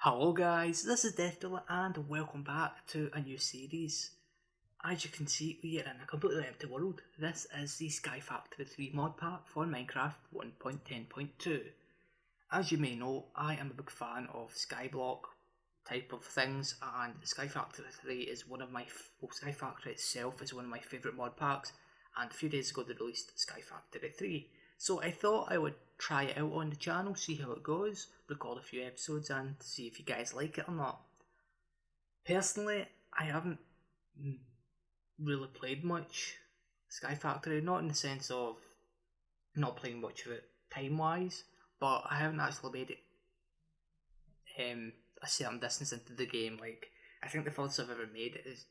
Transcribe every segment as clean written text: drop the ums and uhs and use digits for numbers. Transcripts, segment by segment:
Hello guys, this is Deathdealer and welcome back to a new series. As you can see, we are in a completely empty world. This is the Sky Factory 3 mod pack for Minecraft 1.10.2. As you may know, I am a big fan of SkyBlock type of things, and Sky Factory 3 is one of my, Sky Factory itself is one of my favourite mod packs, and a few days ago they released Sky Factory 3. So I thought I would try it out on the channel, see how it goes, record a few episodes and see if you guys like it or not. Personally, I haven't really played much Sky Factory, not in the sense of not playing much of it time-wise, but I haven't actually made it a certain distance into the game. Like, I think the furthest I've ever made it is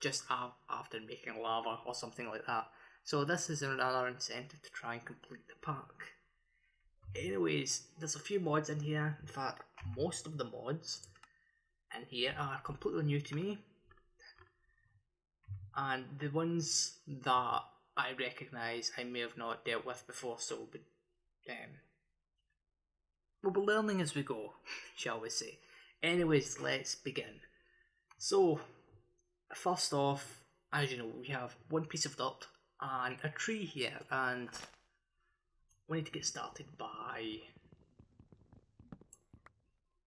just after making lava or something like that. So this is another incentive to try and complete the pack. Anyways, there's a few mods in here. In fact, most of the mods in here are completely new to me. And the ones that I recognise I may have not dealt with before, so we'll be learning as we go, shall we say. Anyways, let's begin. So, first off, as you know, we have one piece of dirt and a tree here, and we need to get started by,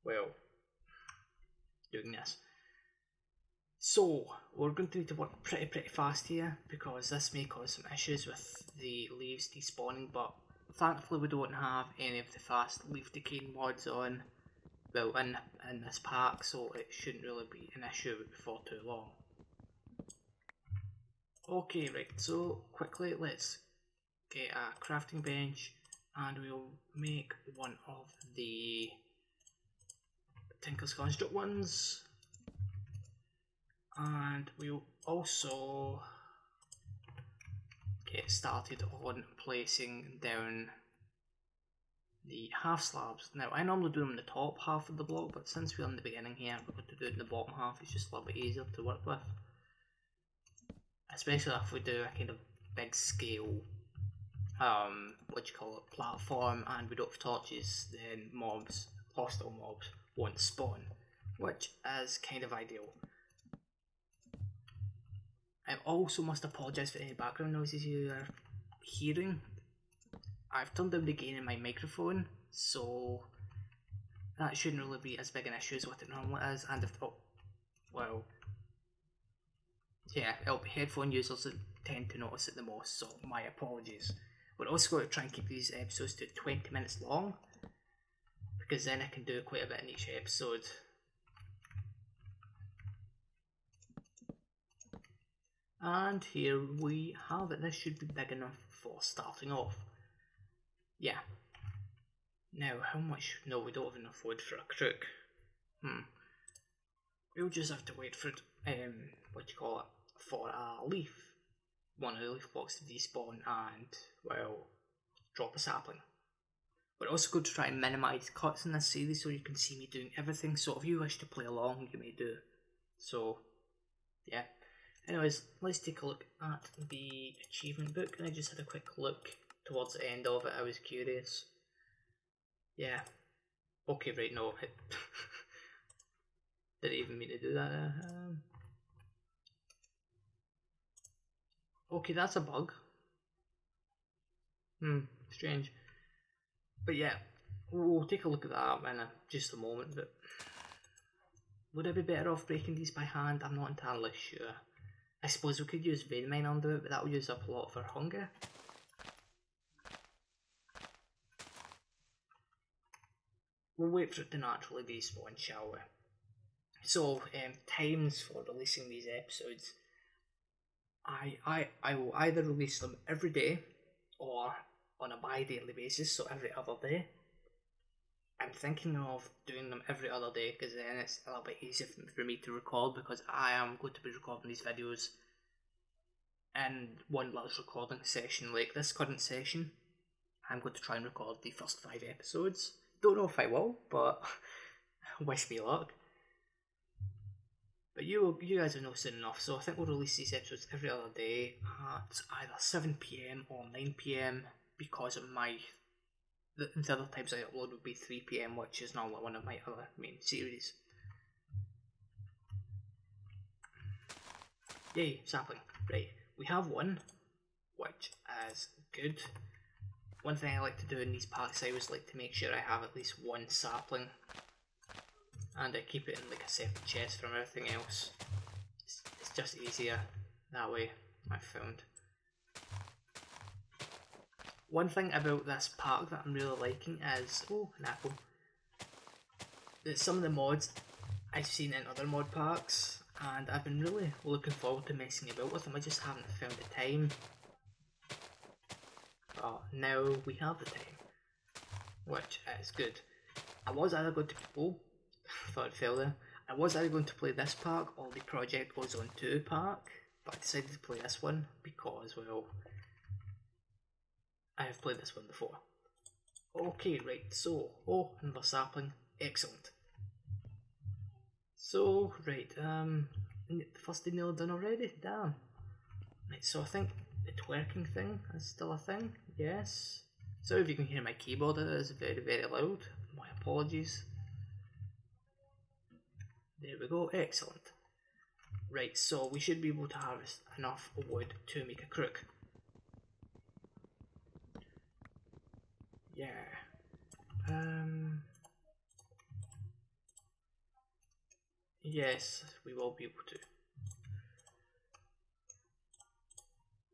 well, doing this. So we're going to need to work pretty fast here, because this may cause some issues with the leaves despawning, but thankfully we don't have any of the fast leaf decaying mods on, well, in this pack, so it shouldn't really be an issue for too long. Okay, right, so quickly let's get a crafting bench, and we'll make one of the Tinker's Construct ones, and we'll also get started on placing down the half slabs. Now, I normally do them in the top half of the block, but since we're in the beginning here, we're going to do it in the bottom half. It's just a little bit easier to work with, especially if we do a kind of big scale platform, and we don't have torches, then hostile mobs won't spawn, which is kind of ideal. I also must apologise for any background noises you are hearing. I've turned down the gain in my microphone, so that shouldn't really be as big an issue as what it normally is, and headphone users tend to notice it the most, so my apologies. We're also going to try and keep these episodes to 20 minutes long, because then I can do quite a bit in each episode. And here we have it. This should be big enough for starting off. Yeah. Now, how much? No, we don't have enough wood for a crook. We'll just have to wait for for a leaf. One of the leaf blocks to despawn and, well, drop a sapling. We're also going to try and minimise cuts in this series so you can see me doing everything, so if you wish to play along, you may do. So, yeah. Anyways, let's take a look at the achievement book, and I just had a quick look towards the end of it. I was curious. Yeah. Okay, right, no. Didn't even mean to do that. Okay, that's a bug. Strange. But yeah, we'll take a look at that in just a moment. But would I be better off breaking these by hand? I'm not entirely sure. I suppose we could use vein mine under it, but that will use up a lot of our hunger. We'll wait for it to naturally despawn, shall we? So, times for releasing these episodes. I will either release them every day or on a bi-daily basis, so every other day. I'm thinking of doing them every other day, because then it's a little bit easier for me to record, because I am going to be recording these videos in one large recording session like this current session. I'm going to try and record the first 5 episodes. Don't know if I will, but wish me luck. But you guys will know soon enough, so I think we'll release these episodes every other day at either 7 PM or 9 PM because of the other times I upload would be 3 PM, which is not one of my other main series. Yay, sapling. Right, we have one, which is good. One thing I like to do in these packs, I always like to make sure I have at least one sapling, and I keep it in like a separate chest from everything else. It's just easier that way, I've found. One thing about this pack that I'm really liking is, oh, an apple, that some of the mods I've seen in other mod packs, and I've been really looking forward to messing about with them. I just haven't found the time. But now we have the time, which is good. I was either going to, oh, thought it fell there. I was either going to play this pack or the Project Ozone 2 pack, but I decided to play this one because, well, I have played this one before. Okay, right, so, oh, another sapling, excellent. So, right, the first Deathdealer done already, damn. Right, so I think the twerking thing is still a thing, yes. So if you can hear my keyboard, it is very, very loud, my apologies. There we go, excellent. Right, so we should be able to harvest enough wood to make a crook. Yeah. Yes, we will be able to.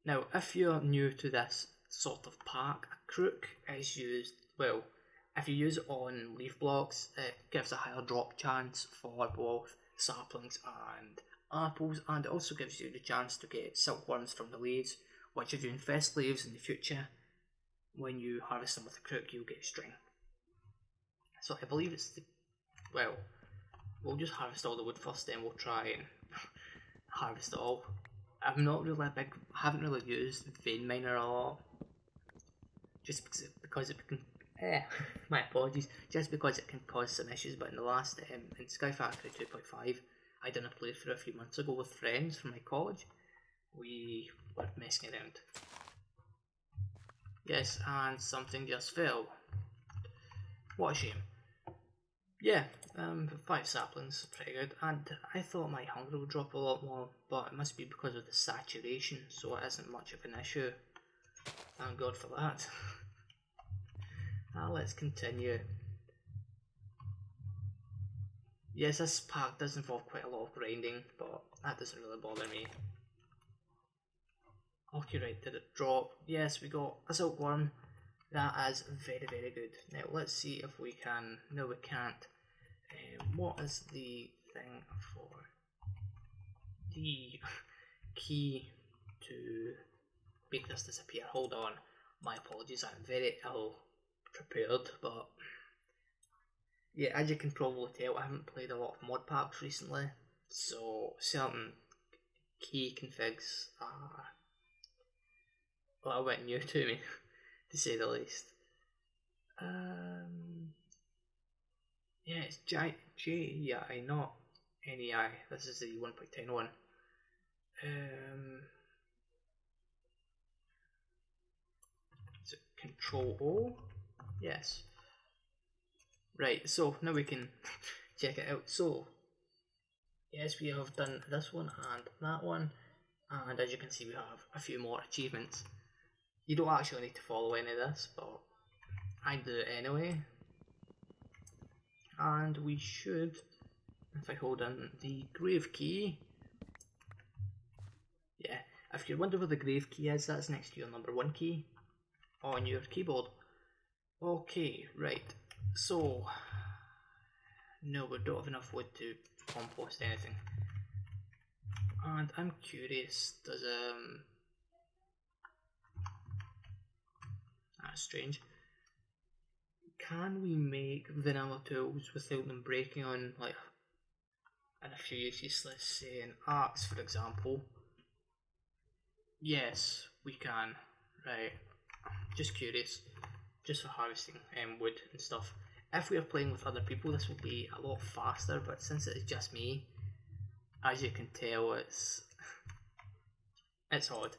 Now, if you're new to this sort of pack, a crook is used, well, if you use it on leaf blocks, it gives a higher drop chance for both saplings and apples, and it also gives you the chance to get silkworms from the leaves, which if you infest leaves in the future, when you harvest them with a crook, you'll get string. So I believe it's the, well, we'll just harvest all the wood first, then we'll try and harvest it all. I'm not really I haven't really used vein miner a lot, just because it can, my apologies, just because it can cause some issues. But in the last, in Sky Factory 2.5, I done a playthrough a few months ago with friends from my college. We were messing around. Yes, and something just fell. What a shame. Yeah, 5 saplings, pretty good, and I thought my hunger would drop a lot more, but it must be because of the saturation, so it isn't much of an issue. Thank God for that. Now let's continue. Yes, this pack does involve quite a lot of grinding, but that doesn't really bother me. Okay, right, did it drop? Yes, we got a silkworm. That is very, very good. Now let's see if we can, no we can't. What is the thing for the key to make this disappear? Hold on, my apologies, I'm very ill prepared, but yeah, as you can probably tell, I haven't played a lot of mod packs recently, so certain key configs are a little bit new to me, to say the least. Yeah, it's J-E-I, not N-E-I. This is the 1.10 one. Is it Control O? Yes. Right, so now we can check it out. So, yes, we have done this one and that one, and as you can see, we have a few more achievements. You don't actually need to follow any of this, but I do it anyway. And we should, if I hold in the grave key, yeah, if you're wondering where the grave key is, that's next to your number 1 key on your keyboard. Okay, right, so, no, we don't have enough wood to compost anything. And I'm curious, does, that's strange. Can we make vanilla tools without them breaking on, like, in a few uses, let's say an axe for example? Yes, we can. Right, just curious, just for harvesting wood and stuff. If we are playing with other people, this will be a lot faster, but since it is just me, as you can tell, it's odd.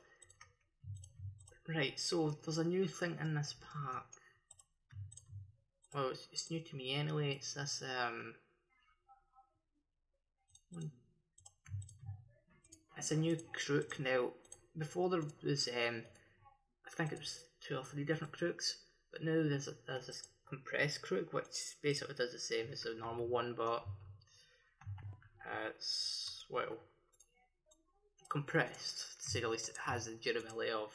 Right, so there's a new thing in this pack. well, it's new to me anyway. It's this it's a new crook now. Before there was I think it was 2 or 3 different crooks, but now there's this compressed crook, which basically does the same as the normal one, but it's, well, compressed, to say the least. It has the durability of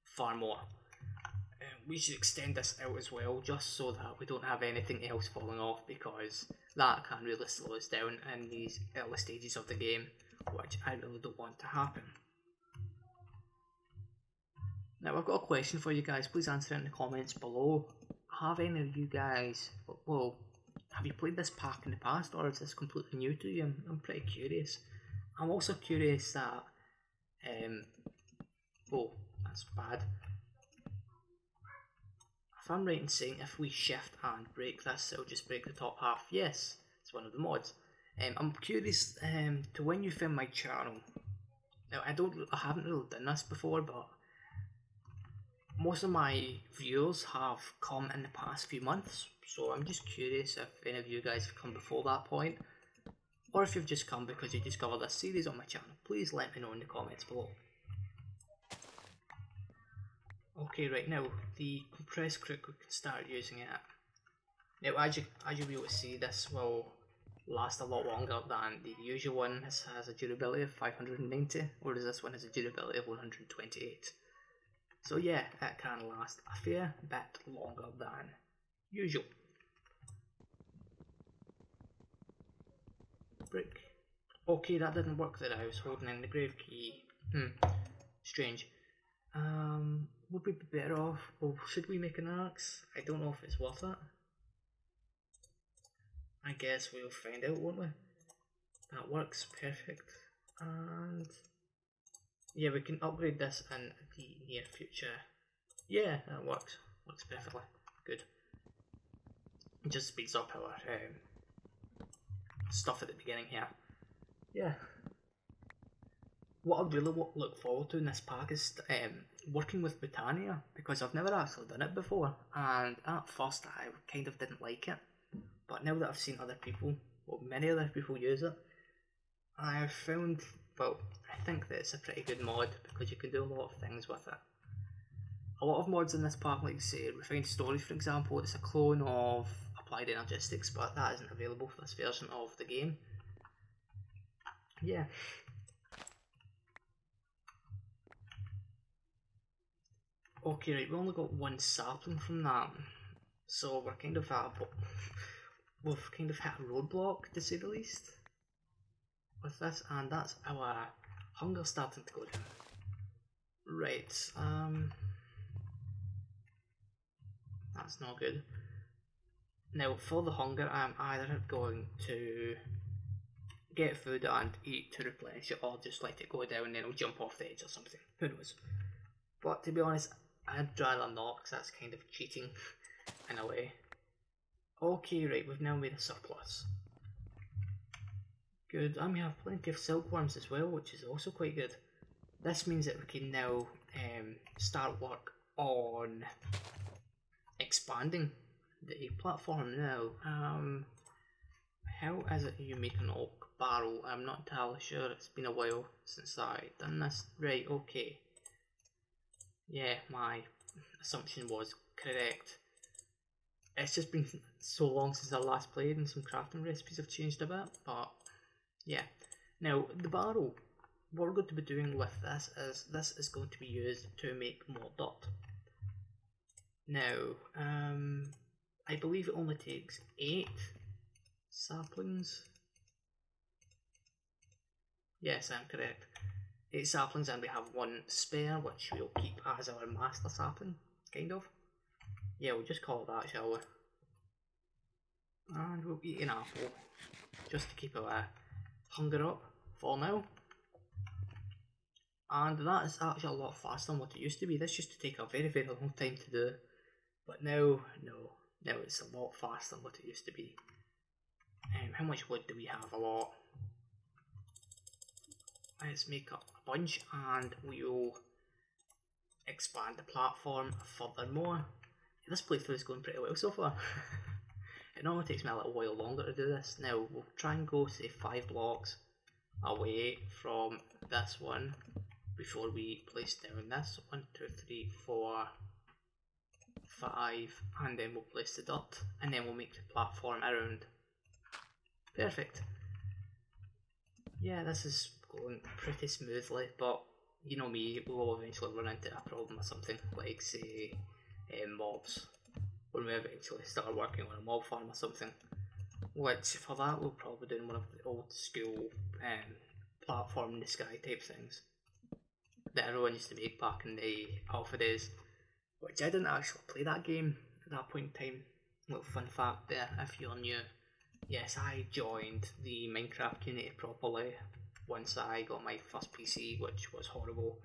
far more. We should extend this out as well, just so that we don't have anything else falling off, because that can really slow us down in these early stages of the game, which I really don't want to happen. Now, I've got a question for you guys. Please answer it in the comments below. Have any of you guys, well, have you played this pack in the past, or is this completely new to you? I'm pretty curious. I'm also curious that, oh, that's bad. If I'm right in saying if we shift and break this, it'll just break the top half. Yes, it's one of the mods. I'm curious to when you film my channel. Now, I haven't really done this before, but most of my viewers have come in the past few months, so I'm just curious if any of you guys have come before that point, or if you've just come because you discovered this series on my channel. Please let me know in the comments below. Okay, right now, the compressed crook, we can start using it. Now, as you'll be able to see, this will last a lot longer than the usual one. This has a durability of 590, whereas this one has a durability of 128. So yeah, it can last a fair bit longer than usual. Brick. Okay, that didn't work that I was holding in the grave key. Strange. Would we be better off? Well, should we make an axe? I don't know if it's worth it. I guess we'll find out, won't we? That works perfect. And yeah, we can upgrade this in the near future. Yeah, that works. Works perfectly. Good. It just speeds up our stuff at the beginning here. Yeah. What I really look forward to in this pack is working with Britannia, because I've never actually done it before, and at first I kind of didn't like it, but now that I've seen other people, well, many other people use it, I've found, well, I think that it's a pretty good mod, because you can do a lot of things with it. A lot of mods in this pack, like say Refined Storage for example, it's a clone of Applied Energistics, but that isn't available for this version of the game. Yeah. Okay, right, we only got 1 sapling from that, so we're kind of at we've kind of hit a roadblock, to say the least, with this, and that's our hunger starting to go down. Right, that's not good. Now, for the hunger, I'm either going to get food and eat to replenish it, or just let it go down and then it'll jump off the edge or something, who knows. But to be honest, I'd rather not, because that's kind of cheating in a way. Okay, right, we've now made a surplus. Good, and we have plenty of silkworms as well, which is also quite good. This means that we can now start work on expanding the platform now. How is it you make an oak barrel? I'm not entirely sure, it's been a while since I've done this. Right, okay. Yeah, my assumption was correct. It's just been so long since I last played, and some crafting recipes have changed a bit, but yeah. Now, the barrel, what we're going to be doing with this is going to be used to make more dirt. Now, I believe it only takes 8 saplings. Yes, I'm correct. 8 saplings, and we have 1 spare, which we'll keep as our master sapling, kind of. Yeah, we'll just call it that, shall we? And we'll eat an apple, just to keep our hunger up for now. And that is actually a lot faster than what it used to be. This used to take a very, very long time to do. But now, no. Now it's a lot faster than what it used to be. How much wood do we have? A lot. Let's make up a bunch, and we'll expand the platform furthermore. This playthrough is going pretty well so far. It normally takes me a little while longer to do this. Now we'll try and go say 5 blocks away from this one before we place down this. 1, 2, 3, 4, 5, and then we'll place the dirt, and then we'll make the platform around. Perfect. Yeah, this is going pretty smoothly, but you know me, we'll eventually run into a problem or something, like say mobs, when we eventually start working on a mob farm or something, which for that we'll probably do one of the old school platform in the sky type things that everyone used to make back in the alpha days, which I didn't actually play that game at that point in time. Little fun fact there, if you're new. Yes, I joined the Minecraft community properly once I got my first PC, which was horrible,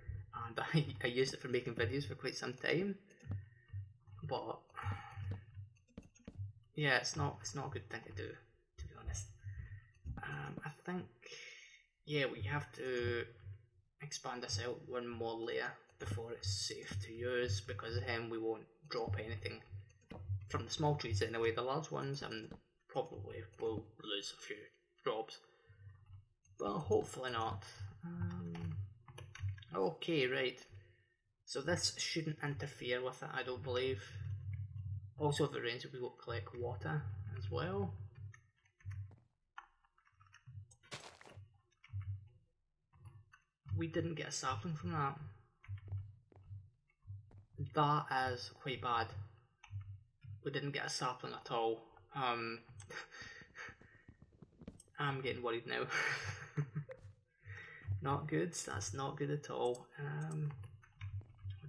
and I used it for making videos for quite some time. But yeah, it's not a good thing to do, to be honest. I think, yeah, we have to expand this out one more layer before it's safe to use, because then we won't drop anything from the small trees anyway. The large ones probably will lose a few drops, but hopefully not. Okay, right, so this shouldn't interfere with it, I don't believe. Also, if it rains, we will collect water as well. We didn't get a sapling from that. That is quite bad. We didn't get a sapling at all. I'm getting worried now. Not good, that's not good at all. 1,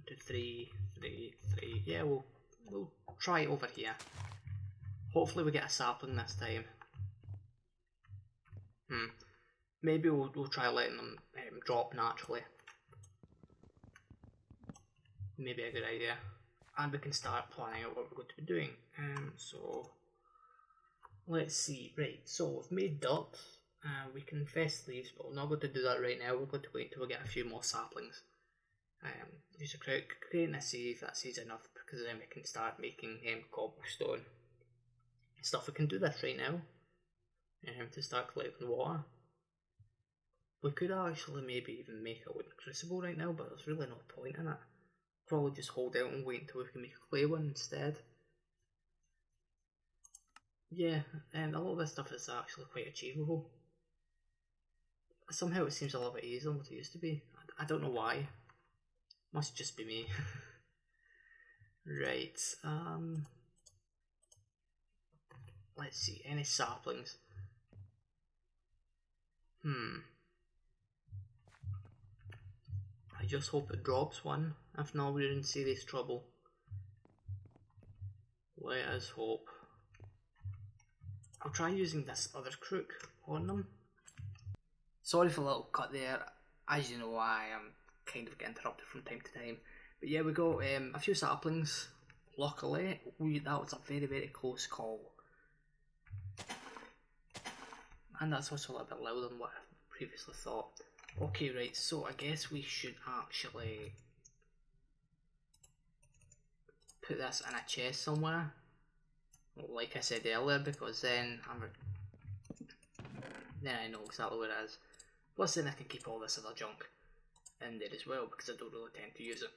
2, 3, 3, 3. Yeah, we'll try it over here. Hopefully we get a sapling this time. Maybe we'll try letting them drop naturally. Maybe a good idea. And we can start planning out what we're going to be doing. So let's see. Right, so we've made dirt. We can infest leaves, but we're not going to do that right now. We're going to wait until we get a few more saplings. Use a crate and see if that sees enough, because then we can start making cobblestone stuff. We can do this right now to start collecting water. We could actually maybe even make a wooden crucible right now, but there's really no point in it. Probably just hold out and wait until we can make a clay one instead. Yeah, a lot of this stuff is actually quite achievable. Somehow it seems a little bit easier than what it used to be. I don't know why. Must just be me. Right, let's see, any saplings? I just hope it drops one. If not, we're in serious trouble. Let us hope. I'll try using this other crook on them. Sorry for a little cut there. As you know, I am kind of getting interrupted from time to time. But yeah, we got a few saplings. Luckily, that was a very, very close call. And that's also a little bit louder than what I previously thought. Okay, right, so I guess we should actually put this in a chest somewhere, like I said earlier, because then I know exactly where it is. Plus then I can keep all this other junk in there as well, because I don't really tend to use it.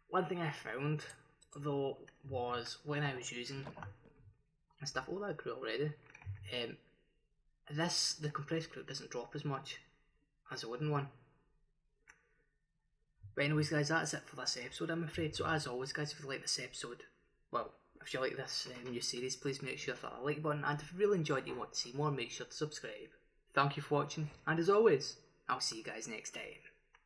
One thing I found though was when I was using stuff, oh that grew already, the compressed crook doesn't drop as much as a wooden one. But anyways guys, that's it for this episode, I'm afraid. So as always guys, if you like this episode, well, if you like this new series, please make sure to hit the like button, and if you really enjoyed it and you want to see more, make sure to subscribe. Thank you for watching, and as always, I'll see you guys next time.